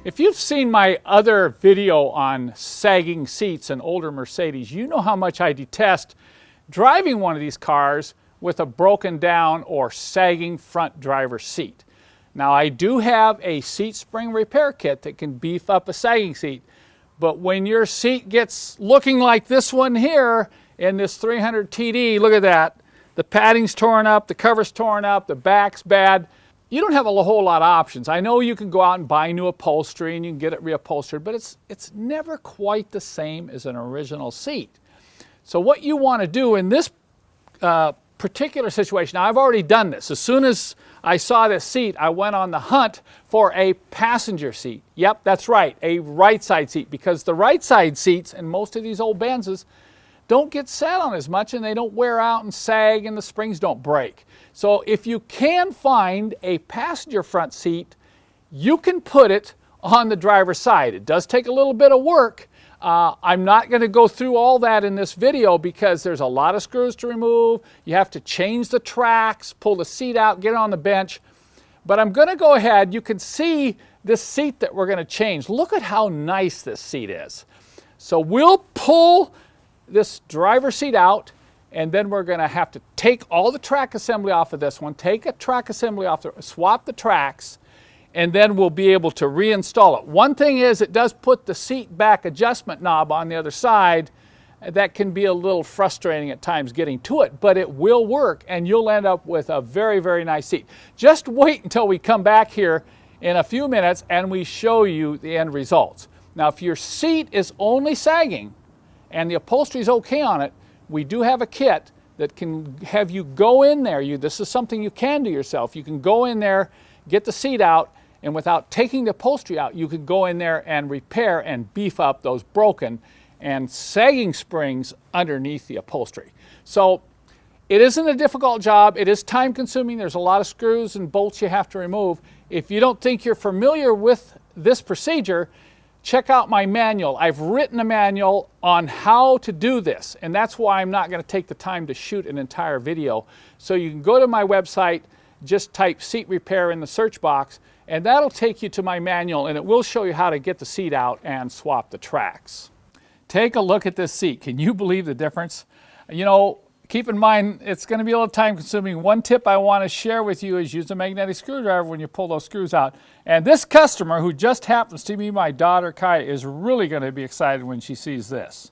If you've seen my other video on sagging seats in older Mercedes, you know how much I detest driving one of these cars with a broken down or sagging front driver's seat. Now, I do have a seat spring repair kit that can beef up a sagging seat, but when your seat gets looking like this one here in this 300 TD, look at that. The padding's torn up, the cover's torn up, the back's bad. You don't have a whole lot of options. I know you can go out and buy new upholstery and you can get it reupholstered, but it's never quite the same as an original seat. So what you want to do in this particular situation, now I've already done this. As soon as I saw this seat, I went on the hunt for a passenger seat. Yep, that's right, a right side seat, because the right side seats in most of these old Benzes don't get sat on as much and they don't wear out and sag and the springs don't break. So if you can find a passenger front seat, you can put it on the driver's side. It does take a little bit of work. I'm not going to go through all that in this video because there's a lot of screws to remove. You have to change the tracks, pull the seat out, get it on the bench. But I'm going to go ahead. You can see this seat that we're going to change. Look at how nice this seat is. So we'll pull this driver's seat out, and then we're going to have to take all the track assembly off of this one, take a track assembly off, swap the tracks, and then we'll be able to reinstall it. One thing is, it does put the seat back adjustment knob on the other side. That can be a little frustrating at times getting to it, but it will work and you'll end up with a very, very nice seat. Just wait until we come back here in a few minutes and we show you the end results. Now, if your seat is only sagging and the upholstery is okay on it, we do have a kit that can have you go in there. This is something you can do yourself. You can go in there, get the seat out, and without taking the upholstery out, you can go in there and repair and beef up those broken and sagging springs underneath the upholstery. So it isn't a difficult job. It is time consuming. There's a lot of screws and bolts you have to remove. If you don't think you're familiar with this procedure, check out my manual. I've written a manual on how to do this, and that's why I'm not going to take the time to shoot an entire video. So you can go to my website, just type seat repair in the search box, and that'll take you to my manual, and it will show you how to get the seat out and swap the tracks. Take a look at this seat. Can you believe the difference? You know, keep in mind, it's going to be a little time consuming. One tip I want to share with you is use a magnetic screwdriver when you pull those screws out. And this customer, who just happens to be my daughter Kaya, is really going to be excited when she sees this.